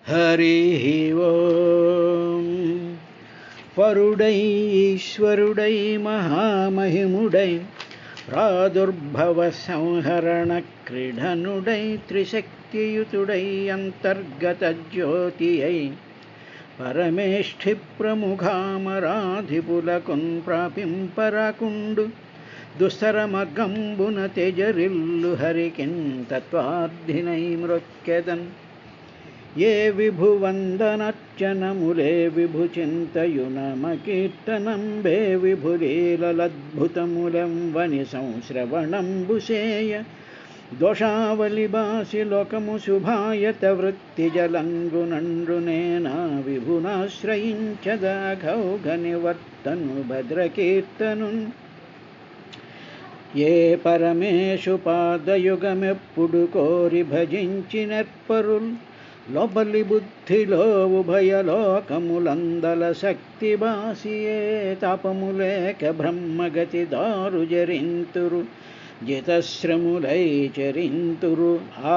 హరి ఓం. పరుడై ఈశ్వరుడై మహామహిముడై ప్రాదుర్భవ సంహరణ క్రీడనుడై త్రిశక్తియుతుడై అంతర్గత జ్యోతి అయి పరమేష్ఠి ప్రముఖామరాధిపులకున్ ప్రాపింపరాకుండు దుస్తరమర్గంబున తెజరిల్లు హరికిన్ తత్వార్థినై మ్రొక్కెదన్. ఏ విభువందనర్చనములే విభుచింతయునమకీర్తనంబే విభులీలద్భుతములెంవని సంశ్రవణంబుసేయ దోషావలి బాసి లోకము శుభాయత వృత్తి జలంగునండ్రునేనా విభునాశ్రయించదఘౌఘ నివర్తను భద్రకీర్తనున్. ఏ పరమేశు పాదయుగమెప్పుడు కోరి భజించినర్పరుల్ లోపలి బుద్ధిలో ఉభయలోకములందల శక్తి బాసియే తాపములేక బ్రహ్మగతి దారు జరింతురు జితశ్రములై చరింతురు ఆ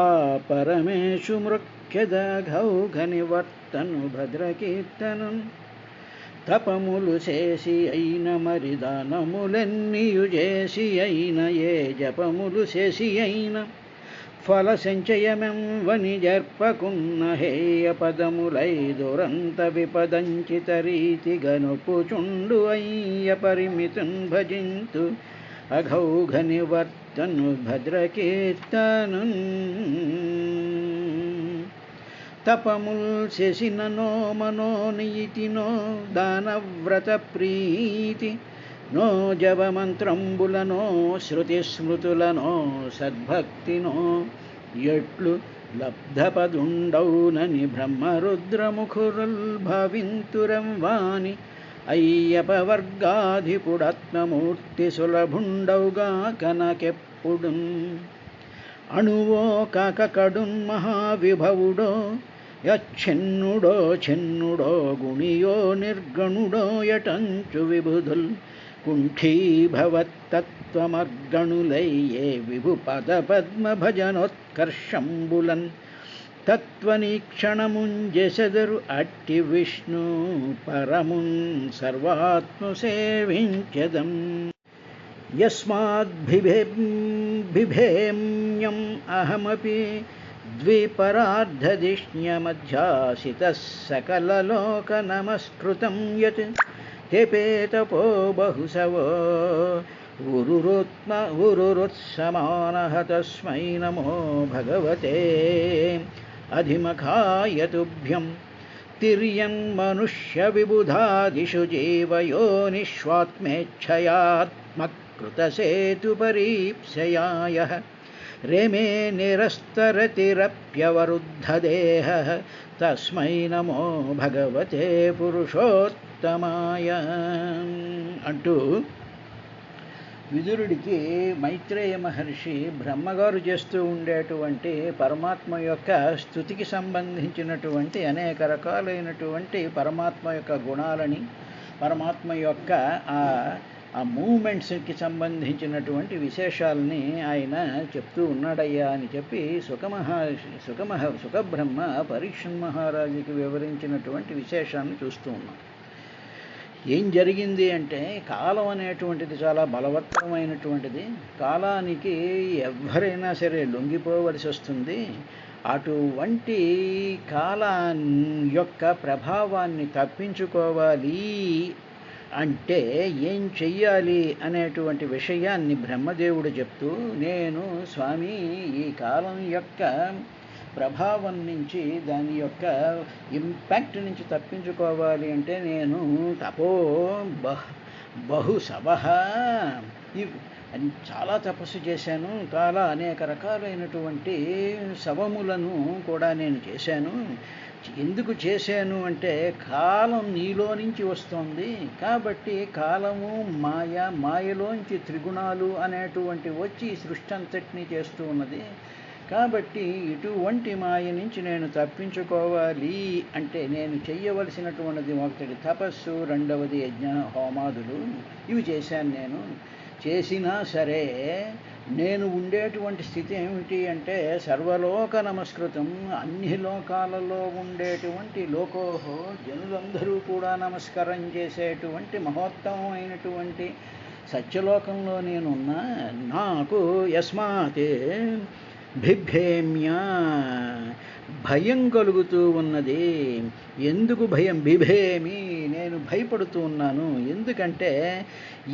పరమేశు మృఖ్యదఘౌఘ నివర్తను భద్రకీర్తను. తపములు చేసి అయిన మరి దానములెన్నియు చేసి అయిన ఏ జపములు చేసి అయిన ఫల సంచయమెంవని జర్పకున్న హేయ పదములై దురంత విపదంచిత రీతి గనుపుచుండు అయ్య పరిమితున్ భజింతు అఘౌఘ నివర్తను భద్రకీర్తను. తపముల్ చేసిననో మనోనీతినో దానవ్రత ప్రీతి నో జపమంత్రంబులనో శృతి స్మృతులనో సద్భక్తినో ఎట్లు లబ్ధపదుండౌనని బ్రహ్మరుద్రముఖురుల్ భావింతురంవాని అయ్యపవర్గాధిపుడాత్మమూర్తి సులభుండౌగా కనకెప్పుడున్. అణువో కాక కడున్ మహావిభవుడో యచ్ఛిన్నుడో ఛిన్నుడో గుణియో నిర్గణుడో యటంచు విబుధుల్ కుంఠీభవత్తత్వమర్గణులై ఏ విభు పద పద్మ భజనోత్కర్షంబులన్ తత్వనీక్షణముంజెసెదరు అట్టి విష్ణు పరమున్ సర్వాత్మ సేవించెదం. యస్మాద్భిభేమ్యం అహమపి ద్విపరార్ధదిష్ణ్యమధ్యాసితః సకలలోక నమస్కృతం యత్ తెపేతపో బహుశవో ఉరురుత్సమానః తస్మై నమో భగవతే అధిమఖాయ తుభ్యం. తిర్యన్మనుష్య విబుధాదిషు జీవయోనిష్వాత్మేచ్ఛయాత్మకృతసేతుపరీప్సయాయ రేమే నిరస్తరతిరప్యవరుద్ధదేహః తస్మై నమో భగవతే పురుషోత్తమాయ అంటూ విదురుడికి మైత్రేయ మహర్షి బ్రహ్మగారు చేస్తూ ఉండేటువంటి పరమాత్మ యొక్క స్తుతికి సంబంధించినటువంటి అనేక రకాలైనటువంటి పరమాత్మ యొక్క గుణాలని పరమాత్మ యొక్క ఆ మూమెంట్స్కి సంబంధించినటువంటి విశేషాలని ఆయన చెప్తూ ఉన్నాడయ్యా అని చెప్పి సుఖబ్రహ్మ పరీక్షణ్ మహారాజుకి వివరించినటువంటి విశేషాన్ని చూస్తూ ఉన్నాం. ఏం జరిగింది అంటే కాలం అనేటువంటిది చాలా బలవత్తరమైనటువంటిది. కాలానికి ఎవరైనా సరే లొంగిపోవలసి వస్తుంది. అటువంటి కాలం యొక్క ప్రభావాన్ని తప్పించుకోవాలి అంటే ఏం చెయ్యాలి అనేటువంటి విషయాన్ని బ్రహ్మదేవుడు చెప్తూ, నేను స్వామి ఈ కాలం యొక్క ప్రభావం నుంచి దాని యొక్క ఇంపాక్ట్ నుంచి తప్పించుకోవాలి అంటే నేను తపో బహుశవః అని చాలా తపస్సు చేశాను. చాలా అనేక రకాలైనటువంటి శవములను కూడా నేను చేశాను. ఎందుకు చేశాను అంటే కాలం నీలో నుంచి వస్తుంది కాబట్టి కాలము మాయలోంచి త్రిగుణాలు అనేటువంటి వచ్చి సృష్టి అంతటినీ చేస్తూ ఉన్నది. కాబట్టి ఇటువంటి మాయ నుంచి నేను తప్పించుకోవాలి అంటే నేను చెయ్యవలసినటువంటిది ఒకటి తపస్సు, రెండవది యజ్ఞ హోమాదులు. ఇవి చేశాను. నేను చేసినా సరే నేను ఉండేటువంటి స్థితి ఏమిటి అంటే సర్వలోక నమస్కృతం, అన్ని లోకాలలో ఉండేటువంటి లోకోహో జనులందరూ కూడా నమస్కారం చేసేటువంటి మహోత్తమమైనటువంటి సత్యలోకంలో నేనున్నా. నాకు యస్మాత్ బిభేమ్యా భయం కలుగుతూ ఉన్నది. ఎందుకు భయం? బిభేమి, నేను భయపడుతూ ఉన్నాను. ఎందుకంటే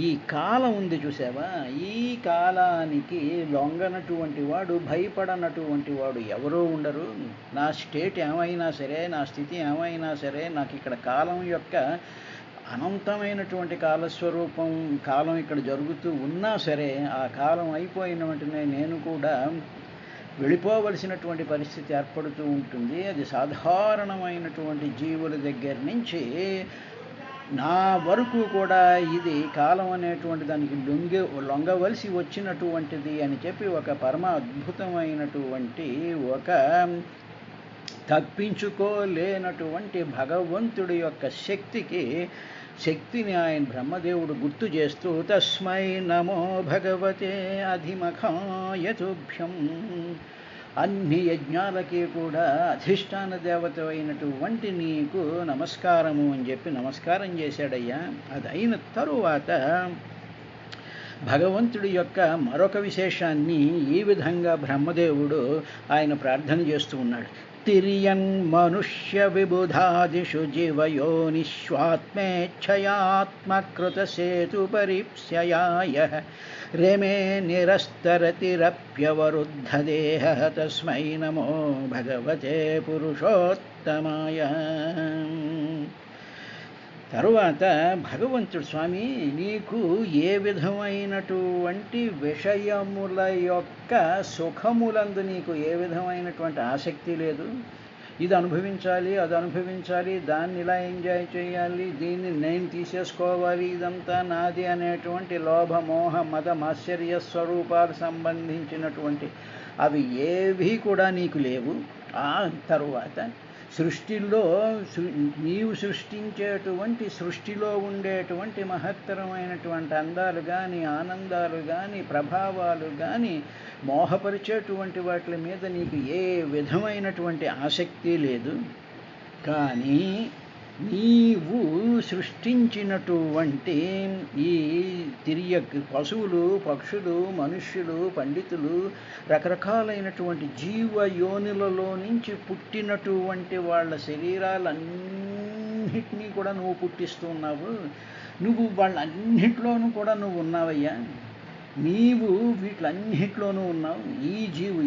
ఈ కాలం ఉంది చూసావా, ఈ కాలానికి లొంగనటువంటి వాడు, భయపడనటువంటి వాడు ఎవరూ ఉండరు. నా స్టేట్ ఏమైనా సరే, నా స్థితి ఏమైనా సరే, నాకు ఇక్కడ కాలం యొక్క అనంతమైనటువంటి కాలస్వరూపం, కాలం ఇక్కడ జరుగుతూ ఉన్నా సరే, ఆ కాలం అయిపోయిన వెంటనే నేను కూడా వెళ్ళిపోవలసినటువంటి పరిస్థితి ఏర్పడుతూ ఉంటుంది. అది సాధారణమైనటువంటి జీవుల దగ్గర నుంచి నా వరకు కూడా ఇది కాలం అనేటువంటి దానికి లొంగవలసి వచ్చినటువంటిది అని చెప్పి ఒక పరమ అద్భుతమైనటువంటి, ఒక తప్పించుకోలేనటువంటి భగవంతుడి యొక్క శక్తిని ఆయన బ్రహ్మదేవుడు గుర్తు చేస్తూ తస్మై నమో భగవతే అధిమఖాయ తుభ్యం, అన్ని యజ్ఞాలకి కూడా అధిష్టాన దేవత అయినటువంటి నీకు నమస్కారము అని చెప్పి నమస్కారం చేశాడయ్యా. అది అయిన తరువాత భగవంతుడి యొక్క మరొక విశేషాన్ని ఈ విధంగా బ్రహ్మదేవుడు ఆయన ప్రార్థన చేస్తూ ఉన్నాడు. తిరియన్ మనుష్య విబుధాదిషు జీవయోనిష్వాత్మేచ్ఛయాత్మకృత సేతు పరిప్స్యయాయ రేమే నిరస్తరతిరప్యవరుద్ధదేహ తస్మై నమో భగవతే పురుషోత్తమాయ. తరువాత భగవంతుడు, స్వామి నీకు ఏ విధమైనటువంటి విషయముల యొక్క సుఖములందు నీకు ఏ విధమైనటువంటి ఆసక్తి లేదు. ఇది అనుభవించాలి, అది అనుభవించాలి, దాన్ని ఇలా ఎంజాయ్ చేయాలి, దీన్ని నేను తీసేసుకోవాలి, ఇదంతా నాది అనేటువంటి లోభ మోహ మద మాశ్చర్య స్వరూపాలు సంబంధించినటువంటి అవి ఏవీ కూడా నీకు లేవు. ఆ తరువాత సృష్టిలో నీవు సృష్టించేటువంటి సృష్టిలో ఉండేటువంటి మహత్తరమైనటువంటి అందాలు కానీ, ఆనందాలు కానీ, ప్రభావాలు కానీ, మోహపరిచేటువంటి వాటి మీద నీకు ఏ విధమైనటువంటి ఆసక్తి లేదు. కానీ నీవు సృష్టించినటువంటి ఈ పశువులు, పక్షులు, మనుష్యులు, పండితులు, రకరకాలైనటువంటి జీవయోనులలో నుంచి పుట్టినటువంటి వాళ్ళ శరీరాలన్నిటినీ కూడా నువ్వు పుట్టిస్తూ ఉన్నావు. నువ్వు వాళ్ళన్నిటిలోనూ కూడా నువ్వు ఉన్నావయ్యా. నీవు వీటిలన్నిటిలోనూ ఉన్నావు.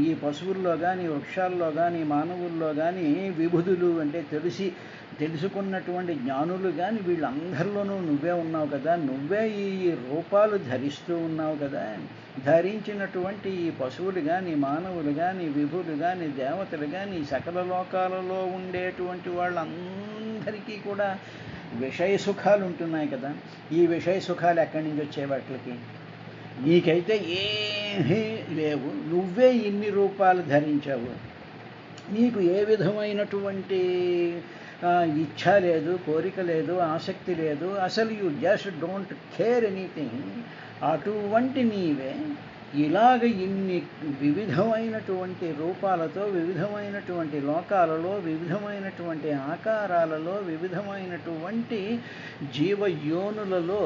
ఈ పశువుల్లో కానీ, వృక్షాల్లో కానీ, మానవుల్లో కానీ, విబుధులు అంటే తెలుసుకున్నటువంటి జ్ఞానులు కానీ, వీళ్ళందరిలోనూ నువ్వే ఉన్నావు కదా. నువ్వే ఈ రూపాలు ధరిస్తూ ఉన్నావు కదా. ధరించినటువంటి ఈ పశువులు కానీ, మానవులు కానీ, విభులు కానీ, దేవతలు కానీ, సకల లోకాలలో ఉండేటువంటి వాళ్ళందరికీ కూడా విషయ సుఖాలు ఉంటున్నాయి కదా. ఈ విషయ సుఖాలు ఎక్కడి నుంచి వచ్చే వాటికి? నీకైతే ఏమీ లేవు. నువ్వే ఇన్ని రూపాలు ధరించావు. నీకు ఏ విధమైనటువంటి ఇచ్ఛ లేదు, కోరిక లేదు, ఆసక్తి లేదు. అసలు you just don't care anything. అటువంటి నీవే ఇలాగ ఇన్ని వివిధమైనటువంటి రూపాలతో, వివిధమైనటువంటి లోకాలలో, వివిధమైనటువంటి ఆకారాలలో, వివిధమైనటువంటి జీవయోనులలో,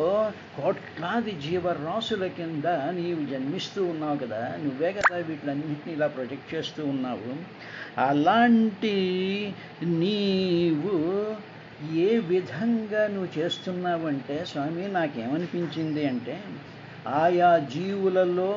కోట్లాది జీవరాశుల కింద నీవు జన్మిస్తూ ఉన్నావు కదా. నువ్వే కదా వీటిలన్నింటినీ ఇలా ప్రొజెక్ట్ చేస్తూ ఉన్నావు. అలాంటి నీవు ఏ విధంగా నువ్వు చేస్తున్నావంటే స్వామి, నాకేమనిపించింది అంటే ఆయా జీవులలో,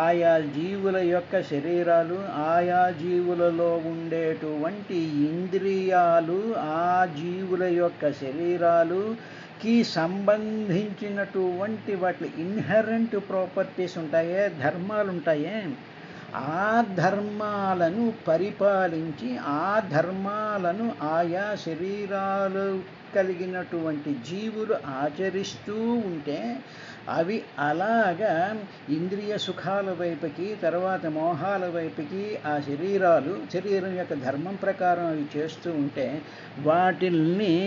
ఆయా జీవుల యొక్క శరీరాలు, ఆయా జీవులలో ఉండేటువంటి ఇంద్రియాలు, ఆ జీవుల యొక్క శరీరాలుకి సంబంధించినటువంటి వాటి ఇన్హెరెంట్ ప్రాపర్టీస్ ఉంటాయే, ధర్మాలు ఉంటాయే, ఆ ధర్మాలను పరిపాలించి, ఆ ధర్మాలను ఆయా శరీరాలు కలిగినటువంటి జీవులు ఆచరిస్తూ ఉంటే అవి అలాగా ఇంద్రియ సుఖాల వైపుకి, తర్వాత మోహాల వైపుకి ఆ శరీరం యొక్క ధర్మం ప్రకారం అవి చేస్తూ ఉంటే వాటిల్ని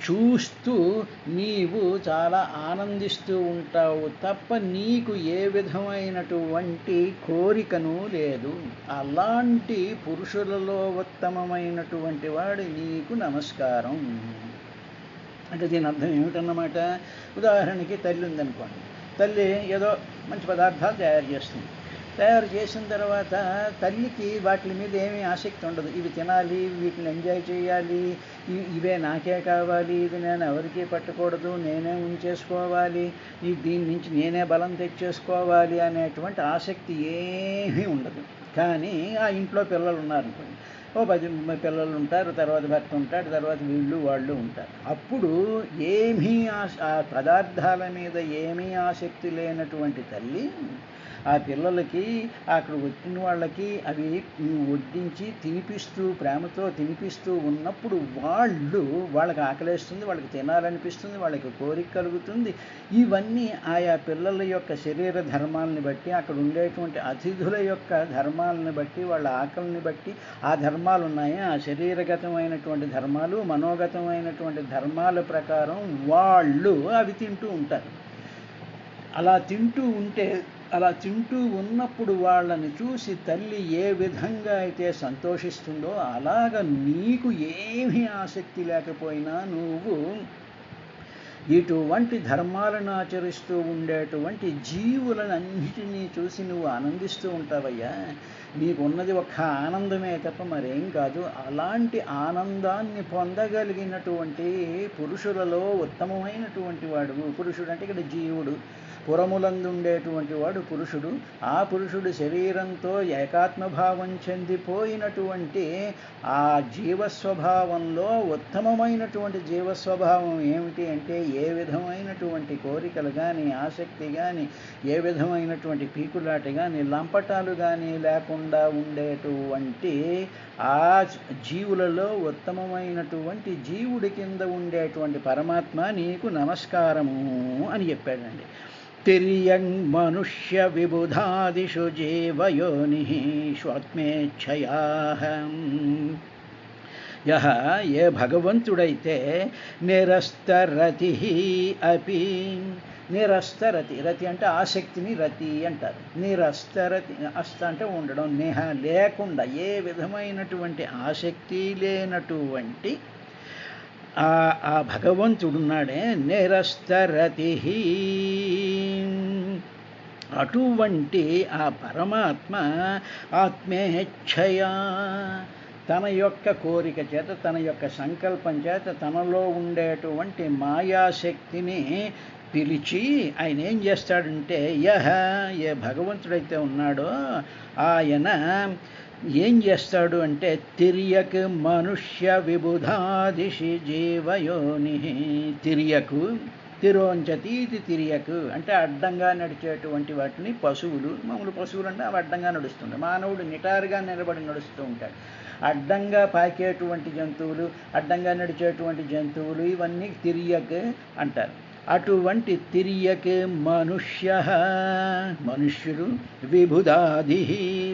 చూస్తూ నీవు చాలా ఆనందిస్తూ ఉంటావు తప్ప నీకు ఏ విధమైనటువంటి కోరికను లేదు. అలాంటి పురుషులలో ఉత్తమమైనటువంటి వాడు నీకు నమస్కారం. అంటే దీని అర్థం ఏమిటన్నమాట? ఉదాహరణకి తల్లి ఉందనుకోండి, తల్లి ఏదో మంచి పదార్థాలు తయారు చేసిన తర్వాత తల్లికి వాటి మీద ఏమీ ఆసక్తి ఉండదు. ఇవి తినాలి, వీటిని ఎంజాయ్ చేయాలి, ఇవే నాకే కావాలి, ఇది నేను ఎవరికీ పట్టకూడదు, నేనే ఉంచేసుకోవాలి, దీని నుంచి నేనే బలం తెచ్చేసుకోవాలి అనేటువంటి ఆసక్తి ఏమీ ఉండదు. కానీ ఆ ఇంట్లో పిల్లలు ఉన్నారనుకోండి, 10 పిల్లలు ఉంటారు, తర్వాత భర్త ఉంటాడు, తర్వాత వీళ్ళు వాళ్ళు ఉంటారు. అప్పుడు ఏమీ ఆ పదార్థాల మీద ఏమీ ఆసక్తి లేనటువంటి తల్లి ఆ పిల్లలకి, అక్కడ వచ్చిన వాళ్ళకి అవి వడ్డించి తినిపిస్తూ, ప్రేమతో తినిపిస్తూ ఉన్నప్పుడు వాళ్ళకి ఆకలేస్తుంది, వాళ్ళకి తినాలనిపిస్తుంది, వాళ్ళకి కోరిక కలుగుతుంది. ఇవన్నీ ఆయా పిల్లల యొక్క శరీర ధర్మాలని బట్టి, అక్కడ ఉండేటువంటి అతిథుల యొక్క ధర్మాలను బట్టి, వాళ్ళ ఆకలిని బట్టి ఆ ధర్మాలు ఉన్నాయి. ఆ శరీరగతమైనటువంటి ధర్మాలు, మనోగతమైనటువంటి ధర్మాల ప్రకారం వాళ్ళు అవి తింటూ ఉంటారు. అలా తింటూ ఉన్నప్పుడు వాళ్ళని చూసి తల్లి ఏ విధంగా అయితే సంతోషిస్తుందో అలాగ నీకు ఏమీ ఆసక్తి లేకపోయినా నువ్వు ఇటువంటి ధర్మాలను ఆచరిస్తూ ఉండేటువంటి జీవులన్నిటినీ చూసి నువ్వు ఆనందిస్తూ ఉంటావయ్యా. నీకున్నది ఒక్క ఆనందమే తప్ప మరేం కాదు. అలాంటి ఆనందాన్ని పొందగలిగినటువంటి పురుషులలో ఉత్తమమైనటువంటి వాడు. పురుషుడు అంటే ఇక్కడ జీవుడు, పురములందు ఉండేటువంటి వాడు పురుషుడు. ఆ పురుషుడు శరీరంతో ఏకాత్మభావం చెందిపోయినటువంటి ఆ జీవస్వభావంలో ఉత్తమమైనటువంటి జీవస్వభావం ఏమిటి అంటే ఏ విధమైనటువంటి కోరికలు కానీ, ఆసక్తి కానీ, ఏ విధమైనటువంటి పీకులాట కానీ, లంపటాలు కానీ లేకుండా ఉండేటువంటి ఆ జీవులలో ఉత్తమమైనటువంటి జీవుడి కింద ఉండేటువంటి పరమాత్మ నీకు నమస్కారము అని చెప్పాడండి. తిర్యంగ్ మనుష్య విబుధాదిషు జీవయోని స్వాత్మేచ్ఛయా. యహ ఏ భగవంతుడైతే నిరస్తరతి అపి, నిరస్తరతి, రతి అంటే ఆసక్తిని రతి అంటారు. నిరస్తరతి, అస్త అంటే ఉండడం, నేహ లేకుండా, ఏ విధమైనటువంటి ఆసక్తి లేనటువంటి ఆ భగవంతుడున్నాడే నిరస్తరతి. అటువంటి ఆ పరమాత్మ ఆత్మేచ్ఛయా తన యొక్క కోరిక చేత, తన యొక్క సంకల్పం చేత, తనలో ఉండేటువంటి మాయాశక్తిని పిలిచి ఆయన ఏం చేస్తాడంటే ఏ భగవంతుడైతే ఉన్నాడో ఆయన ఏం చేస్తాడు అంటే తిర్యక్ మనుష్య విబుధాదిషి జీవయోని. తిర్యకు, తిరోంచతీతి తిరియకు అంటే అడ్డంగా నడిచేటువంటి వాటిని పశువులు, మామూలు పశువులు అంటే అవి అడ్డంగా నడుస్తుంటాయి. మానవుడు నిటారుగా నిలబడి నడుస్తూ ఉంటాడు. అడ్డంగా పాకేటువంటి జంతువులు, అడ్డంగా నడిచేటువంటి జంతువులు ఇవన్నీ తిరియక్ అంటారు. అటువంటి తిరియక్ మనుష్యుడు, విబుధాది,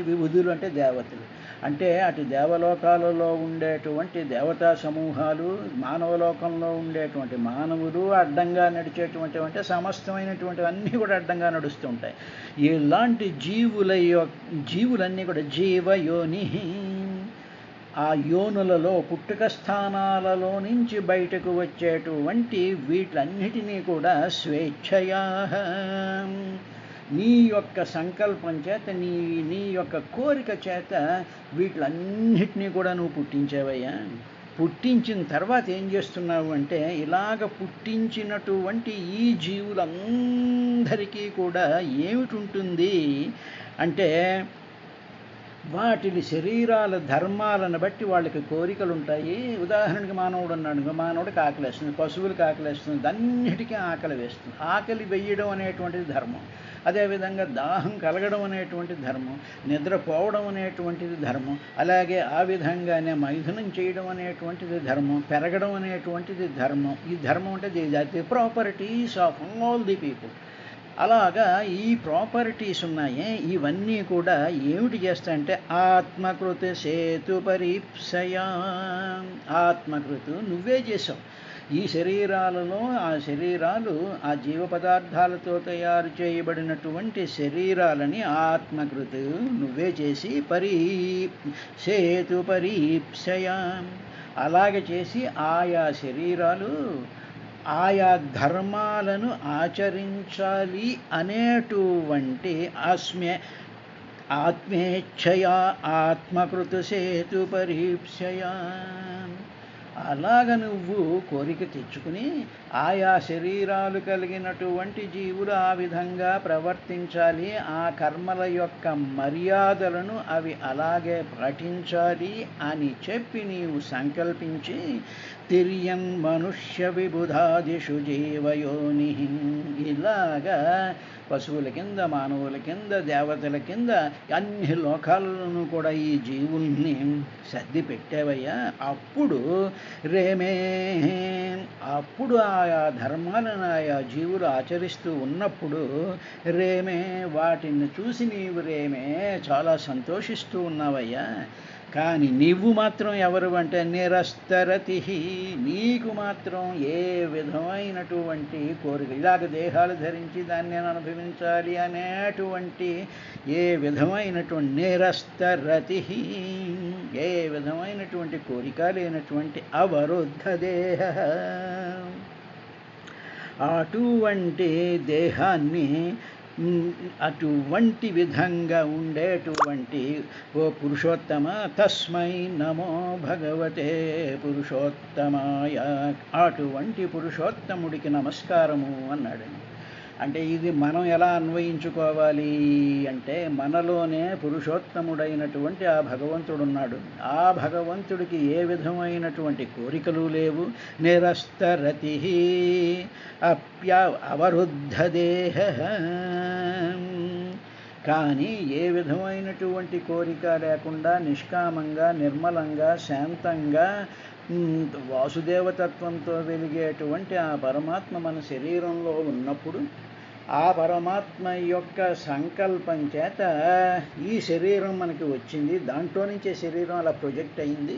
విబుధులు అంటే దేవతలు, అంటే అటు దేవలోకాలలో ఉండేటువంటి దేవతా సమూహాలు, మానవలోకంలో ఉండేటువంటి మానవులు, అడ్డంగా నడిచేటువంటి అంటే సమస్తమైనటువంటి అన్నీ కూడా అడ్డంగా నడుస్తూ ఉంటాయి. ఇలాంటి జీవులన్నీ కూడా జీవయోని, ఆ యోనులలో పుట్టుక స్థానాలలో నుంచి బయటకు వచ్చేటువంటి వీటన్నిటినీ కూడా స్వేచ్ఛయా నీ యొక్క సంకల్పం చేత, నీ యొక్క కోరిక చేత వీటన్నిటినీ కూడా నువ్వు పుట్టించావయ్యా. పుట్టించిన తర్వాత ఏం చేస్తున్నావు అంటే ఇలాగ పుట్టించినటువంటి ఈ జీవులందరికీ కూడా ఏమిటి ఉంటుంది అంటే వాటి శరీరాల ధర్మాలను బట్టి వాళ్ళకి కోరికలు ఉంటాయి. ఉదాహరణకి మానవుడు ఉన్నాడు, మానవుడికి ఆకలి వేస్తుంది, పశువులకి ఆకలి వేస్తుంది, అన్నిటికీ ఆకలి వేస్తుంది. ఆకలి వేయడం అనేటువంటిది ధర్మం. అదేవిధంగా దాహం కలగడం అనేటువంటి ధర్మం, నిద్రపోవడం అనేటువంటిది ధర్మం, అలాగే ఆ విధంగానే మైథునం చేయడం అనేటువంటిది ధర్మం, పెరగడం అనేటువంటిది ధర్మం. ఈ ధర్మం అంటే the properties of all the people. అలాగా ఈ ప్రాపర్టీస్ ఉన్నాయే, ఇవన్నీ కూడా ఏమిటి చేస్తాయంటే ఆత్మకృత సేతు పరీప్సయా. ఆత్మకృతు నువ్వే చేసావు. ఈ శరీరాలలో ఆ శరీరాలు ఆ జీవ పదార్థాలతో తయారు చేయబడినటువంటి శరీరాలని ఆత్మకృతు నువ్వే చేసి సేతు పరీప్సయా, అలాగే చేసి ఆయా శరీరాలు ఆయా ధర్మాలను ఆచరించాలి అనేటువంటి ఆత్మేచ్ఛయా ఆత్మకృత సేతు పరీప్సయా. అలాగ నువ్వు కోరిక తెచ్చుకుని ఆయా శరీరాలు కలిగినటువంటి జీవులు ఆ విధంగా ప్రవర్తించాలి, ఆ కర్మల యొక్క మర్యాదలను అవి అలాగే పాటించాలి అని చెప్పి నీవు సంకల్పించి తిర్యన్ మనుష్య విబుధాదిషు జీవయోని, ఇలాగా పశువుల కింద, మానవుల కింద, దేవతల కింద అన్ని లోకాలను కూడా ఈ జీవుల్ని సర్ది పెట్టావయ్యా. అప్పుడు అప్పుడు ఆయా ధర్మాలను ఆయా జీవులు ఆచరిస్తూ ఉన్నప్పుడు వాటిని చూసి నీవు చాలా సంతోషిస్తూ ఉన్నావయ్యా. కానీ నీవు మాత్రం ఎవరు అంటే నిరస్తరతి, నీకు మాత్రం ఏ విధమైనటువంటి కోరిక, ఇలాగ దేహాలు ధరించి దాన్ని నేను అనుభవించాలి అనేటువంటి ఏ విధమైనటువంటి నిరస్తరతి, ఏ విధమైనటువంటి కోరిక లేనటువంటి అవరుద్ధ దేహ, అటువంటి దేహాన్ని అటువంటి విధంగా ఉండేటువంటి ఓ పురుషోత్తమ తస్మై నమో భగవతే పురుషోత్తమాయ, అటువంటి పురుషోత్తముడికి నమస్కారము అన్నాడు. అంటే ఇది మనం ఎలా అన్వయించుకోవాలి అంటే మనలోనే పురుషోత్తముడైనటువంటి ఆ భగవంతుడు ఉన్నాడు. ఆ భగవంతుడికి ఏ విధమైనటువంటి కోరికలు లేవు. నిరస్తరతి అవరుద్ధ దేహ, కానీ ఏ విధమైనటువంటి కోరిక లేకుండా నిష్కామంగా, నిర్మలంగా, శాంతంగా వాసుదేవతత్వంతో వెలిగేటువంటి ఆ పరమాత్మ మన శరీరంలో ఉన్నప్పుడు ఆ పరమాత్మ యొక్క సంకల్పం చేత ఈ శరీరం మనకి వచ్చింది. దాంట్లో నుంచే శరీరం అలా ప్రొజెక్ట్ అయింది.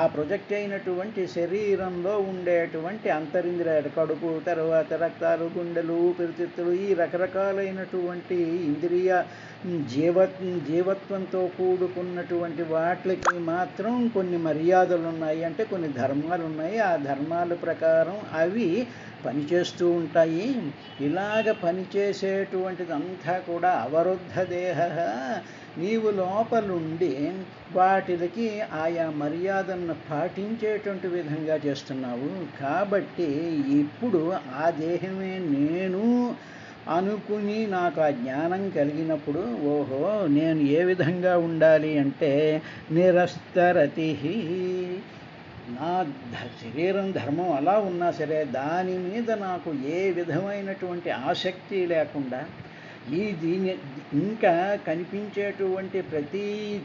ఆ ప్రొజెక్ట్ అయినటువంటి శరీరంలో ఉండేటువంటి అంతరింద్రియాలు, కడుపు, తర్వాత రక్తాలు, గుండెలు, ఊపిరితిత్తులు, ఈ రకరకాలైనటువంటి ఇంద్రియ జీవత్వంతో కూడుకున్నటువంటి వాటికి మాత్రం కొన్ని మర్యాదలు ఉన్నాయి, అంటే కొన్ని ధర్మాలు ఉన్నాయి. ఆ ధర్మాల ప్రకారం అవి పనిచేస్తూ ఉంటాయి. ఇలాగ పనిచేసేటువంటిదంతా కూడా అవరుద్ధ దేహ, నీవు లోపలుండి వాటికి ఆయా మర్యాదలను పాటించేటువంటి విధంగా చేస్తున్నావు. కాబట్టి ఇప్పుడు ఆ దేహమే నేను అనుకుని నాకు ఆ జ్ఞానం కలిగినప్పుడు ఓహో నేను ఏ విధంగా ఉండాలి అంటే నిరస్తరతి, నా శరీరం ధర్మం అలా ఉన్నా సరే దాని మీద నాకు ఏ విధమైనటువంటి ఆసక్తి లేకుండా దీని ఇంకా కనిపించేటువంటి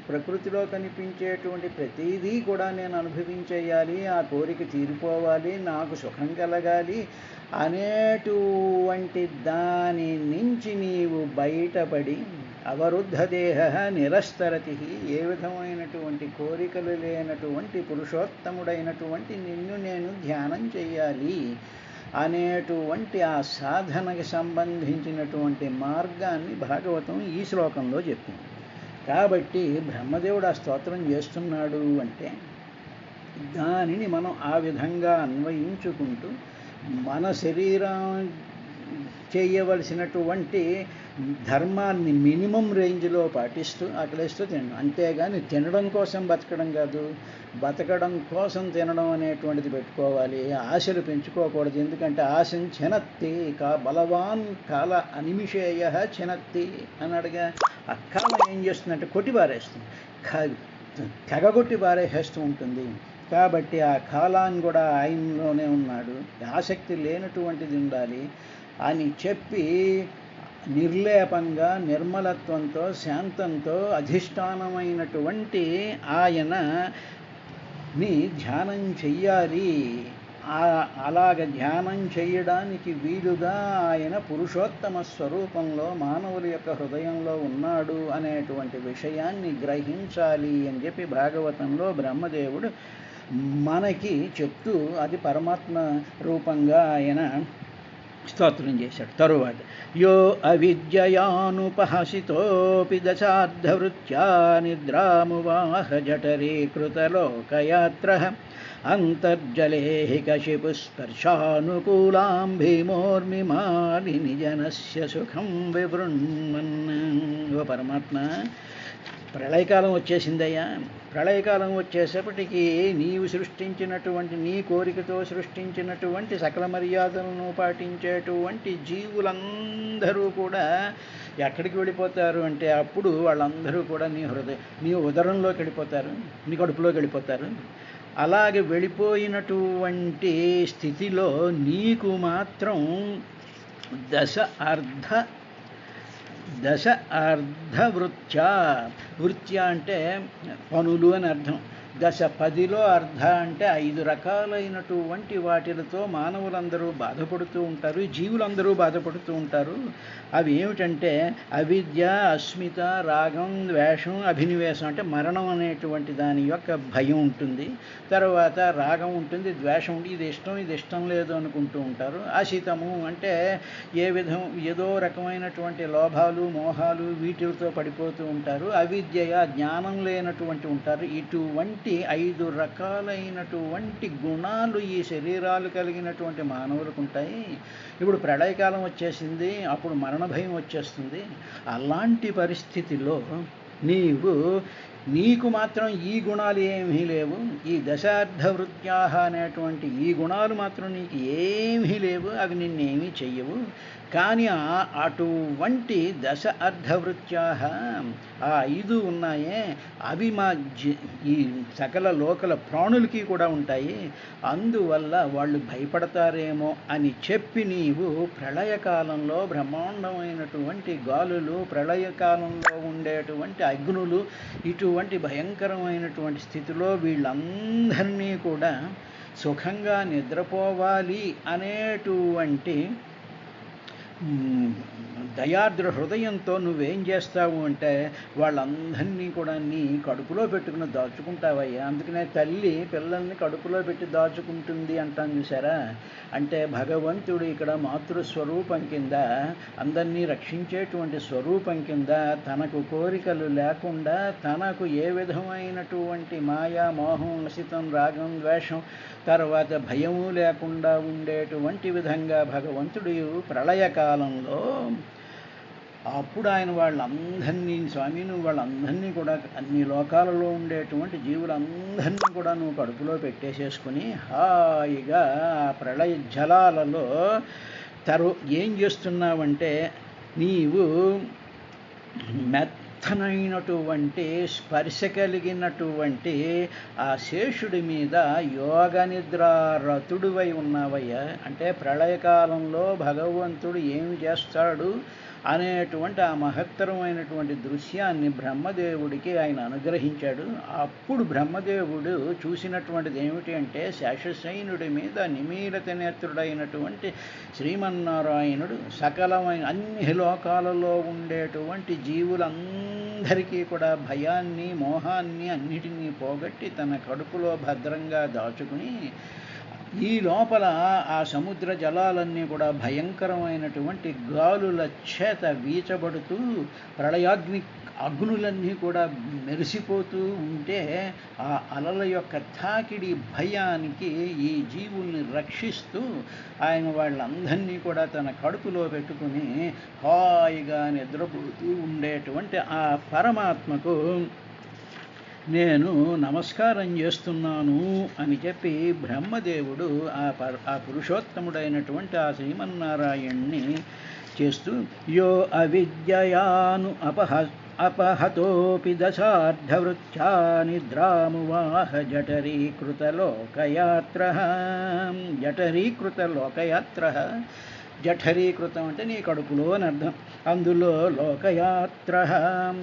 ప్రకృతిలో కనిపించేటువంటి ప్రతిదీ కూడా నేను అనుభవించేయాలి, ఆ కోరిక తీరిపోవాలి, నాకు సుఖం కలగాలి అనేటువంటి దాని నుంచి నీవు బయటపడి అవరుద్ధ దేహ నిరస్తరతి, ఏ విధమైనటువంటి కోరికలు లేనటువంటి పురుషోత్తముడైనటువంటి నిన్ను నేను ధ్యానం చేయాలి అనేటువంటి ఆ సాధనకి సంబంధించినటువంటి మార్గాన్ని భాగవతం ఈ శ్లోకంలో చెప్పింది. కాబట్టి బ్రహ్మదేవుడు ఆ స్తోత్రం చేస్తున్నాడు అంటే దానిని మనం ఆ విధంగా అన్వయించుకుంటూ మన శరీరం చేయవలసినటువంటి ధర్మాన్ని మినిమం రేంజ్లో పాటిస్తూ ఆకలిస్తూ తినడం, అంతేగాని తినడం కోసం బతకడం కాదు, బతకడం కోసం తినడం అనేటువంటిది పెట్టుకోవాలి. ఆశలు పెంచుకోకూడదు. ఎందుకంటే ఆశను చెనత్తి బలవాన్ కాల అనిమిషేయ చెనత్తి అన్నాడుగా. ఆ కాలం ఏం చేస్తుందంటే కొట్టి పారేస్తుంది, తెగగొట్టి పారేసేస్తూ ఉంటుంది. కాబట్టి ఆ కాలాన్ని కూడా ఆయనలోనే ఉన్నాడు. ఆసక్తి లేనటువంటిది ఉండాలి అని చెప్పి నిర్లేపంగా నిర్మలత్వంతో శాంతంతో అధిష్టానమైనటువంటి ఆయనని ధ్యానం చెయ్యాలి. అలాగ ధ్యానం చేయడానికి వీలుగా ఆయన పురుషోత్తమ స్వరూపంలో మానవుల యొక్క హృదయంలో ఉన్నాడు అనేటువంటి విషయాన్ని గ్రహించాలి అని చెప్పి భాగవతంలో బ్రహ్మదేవుడు మనకి చెప్తూ అది పరమాత్మ రూపంగా ఆయన స్తోత్రం చేశాడు. తరువాత యో అవిద్యయానుపహసితోపి దశార్ధవృత్యా నిద్రామువాహ జఠరీకృతలోకయాత్రః అంతర్జలే కశిపుస్పర్శానుకూలాం భీమోర్మిమాలిని జనస్య సుఖం వివృణ్మన్. ఓ పరమాత్మ, ప్రళయకాలం వచ్చేసిందయ్యా. ప్రళయకాలం వచ్చేసేపటికి నీవు సృష్టించినటువంటి, నీ కోరికతో సృష్టించినటువంటి సకల మర్యాదలను పాటించేటువంటి జీవులందరూ కూడా ఎక్కడికి వెళ్ళిపోతారు అంటే అప్పుడు వాళ్ళందరూ కూడా నీ ఉదరంలోకి వెళ్ళిపోతారు, నీ కడుపులోకి వెళ్ళిపోతారు. అలాగే వెళ్ళిపోయినటువంటి స్థితిలో నీకు మాత్రం దశ అర్ధవృత్యా, వృత్య అంటే పనులు అని అర్థం. 10లో అర్ధ అంటే 5 రకాలైనటువంటి వాటిలతో మానవులందరూ బాధపడుతూ ఉంటారు, జీవులందరూ బాధపడుతూ ఉంటారు. అవి ఏమిటంటే అవిద్య, అస్మిత, రాగం, ద్వేషం, అభినివేశం అంటే మరణం అనేటువంటి దాని యొక్క భయం ఉంటుంది. తర్వాత రాగం ఉంటుంది, ద్వేషం ఉంటుంది, ఇది ఇష్టం లేదు అనుకుంటూ ఉంటారు. అసితము అంటే ఏదో రకమైనటువంటి లోభాలు, మోహాలు వీటితో పడిపోతూ ఉంటారు. అవిద్య, జ్ఞానం లేనటువంటి ఉంటారు. ఇటువంటి 5 రకాలైనటువంటి గుణాలు ఈ శరీరాలు కలిగినటువంటి మానవులకు ఉంటాయి. ఇప్పుడు ప్రళయకాలం వచ్చేసింది, అప్పుడు మరణ భయం వచ్చేస్తుంది. అలాంటి పరిస్థితిలో నీకు మాత్రం ఈ గుణాలు ఏమీ లేవు. ఈ దశార్ధవృత్యాహ అనేటువంటి ఈ గుణాలు మాత్రం నీకు ఏమీ లేవు, అవి నిన్నేమీ చెయ్యవు. కానీ అటువంటి దశ అర్ధవృత్యాహ ఆ 5 ఉన్నాయే, అవి ఈ సకల లోకల ప్రాణులకి కూడా ఉంటాయి. అందువల్ల వాళ్ళు భయపడతారేమో అని చెప్పి నీవు ప్రళయకాలంలో బ్రహ్మాండమైనటువంటి గాలులు, ప్రళయకాలంలో ఉండేటువంటి అగ్నులు, ఇటువంటి భయంకరమైనటువంటి స్థితిలో వీళ్ళందరినీ కూడా సుఖంగా నిద్రపోవాలి అనేటువంటి దయార్ద్ర హృదయంతో నువ్వేం చేస్తావు అంటే వాళ్ళందరినీ కూడా నీ కడుపులో పెట్టుకుని దాచుకుంటావయ్యా. అందుకనే తల్లి పిల్లల్ని కడుపులో పెట్టి దాచుకుంటుంది అంటాను చూసారా. అంటే భగవంతుడు ఇక్కడ మాతృస్వరూపం కింద, అందరినీ రక్షించేటువంటి స్వరూపం కింద, తనకు కోరికలు లేకుండా, తనకు ఏ విధమైనటువంటి మాయా, మోహం, అసితం, రాగం, ద్వేషం, తర్వాత భయము లేకుండా ఉండేటువంటి విధంగా భగవంతుడు ప్రళయకాలంలో అప్పుడు ఆయన వాళ్ళందరినీ, స్వామి నువ్వు వాళ్ళందరినీ కూడా అన్ని లోకాలలో ఉండేటువంటి జీవులందరినీ కూడా నువ్వు కడుపులో పెట్టేసేసుకుని హాయిగా ఆ ప్రళయ జలాలలో ఏం చేస్తున్నావంటే నీవు మెత్తనైనటువంటి స్పర్శ కలిగినటువంటి ఆ శేషుడి మీద యోగ నిద్రారతుడివై ఉన్నావయ్యా. అంటే ప్రళయకాలంలో భగవంతుడు ఏమి చేస్తాడు అనేటువంటి ఆ మహత్తరమైనటువంటి దృశ్యాన్ని బ్రహ్మదేవుడికి ఆయన అనుగ్రహించాడు. అప్పుడు బ్రహ్మదేవుడు చూసినటువంటిది ఏమిటి అంటే శేషశయనుడి మీద నిమీలిత నేత్రుడైనటువంటి శ్రీమన్నారాయణుడు సకలమైన అన్ని లోకాలలో ఉండేటువంటి జీవులందరికీ కూడా భయాన్ని, మోహాన్ని అన్నిటినీ పోగొట్టి తన కడుపులో భద్రంగా దాచుకుని ఈ లోపల ఆ సముద్ర జలాలన్నీ కూడా భయంకరమైనటువంటి గాలుల చేత వీచబడుతూ అగ్నులన్నీ కూడా మెరిసిపోతూ ఉంటే ఆ అలల యొక్క తాకిడి భయానికి ఈ జీవుల్ని రక్షిస్తూ ఆయన వాళ్ళందరినీ కూడా తన కడుపులో పెట్టుకుని హాయిగా నిద్రపోతూ ఉండేటువంటి ఆ పరమాత్మకు నేను నమస్కారం చేస్తున్నాను అని చెప్పి బ్రహ్మదేవుడు ఆ పురుషోత్తముడైనటువంటి ఆ శ్రీమన్నారాయణ్ణి చేస్తూ యో అవిద్యయాను అపహతోపి దశార్ధవృత్యా నిద్రామువాహ జఠరీకృతలోకయాత్రః జఠరీకృతం అంటే నీ కడుపులో అని అర్థం. అందులో లోకయాత్ర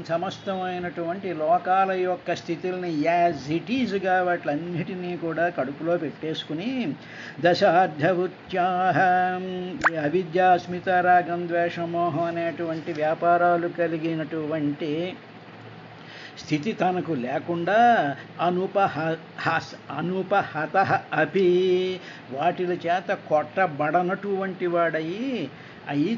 సమస్తమైనటువంటి లోకాల యొక్క స్థితుల్ని యాజ్ ఇట్ ఈజ్గా వాటిలన్నిటినీ కూడా కడుపులో పెట్టేసుకుని దశార్ధవుత్యాహం అవిద్యాస్మిత రాగం ద్వేషమోహం అనేటువంటి వ్యాపారాలు కలిగినటువంటి స్థితి తనకు లేకుండా అనుపహత అపి వాటిల చేత కొట్టబడనటువంటి వాడయి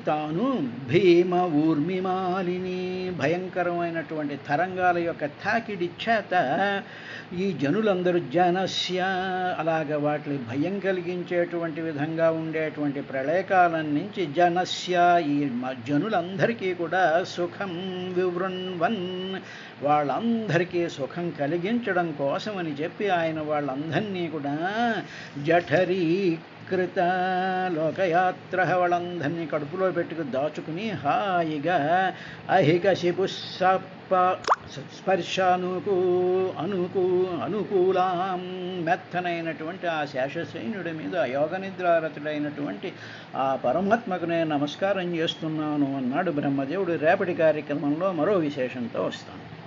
తాను భీమ ఊర్మిమాలిని భయంకరమైనటువంటి తరంగాల యొక్క తాకిడి చేత ఈ జనులందరూ జనస్య అలాగ వాటి భయం కలిగించేటువంటి విధంగా ఉండేటువంటి ప్రళయకాలం నుంచి జనస్య ఈ జనులందరికీ కూడా సుఖం వివృణ్వన్ వాళ్ళందరికీ సుఖం కలిగించడం కోసమని చెప్పి ఆయన వాళ్ళందరినీ కూడా జఠరీకృత లోకయాత్ర వాళ్ళందరినీ కడుపులో పెట్టుకు దాచుకుని హాయిగా అహికశిపు అనుకూలాం మెత్తనైనటువంటి ఆ శేషశయనుడి మీద యోగనిద్రారతుడైనటువంటి ఆ పరమాత్మకు నేను నమస్కారం చేస్తున్నాను అన్నాడు బ్రహ్మదేవుడు. రేపటి కార్యక్రమంలో మరో విశేషంతో వస్తాను.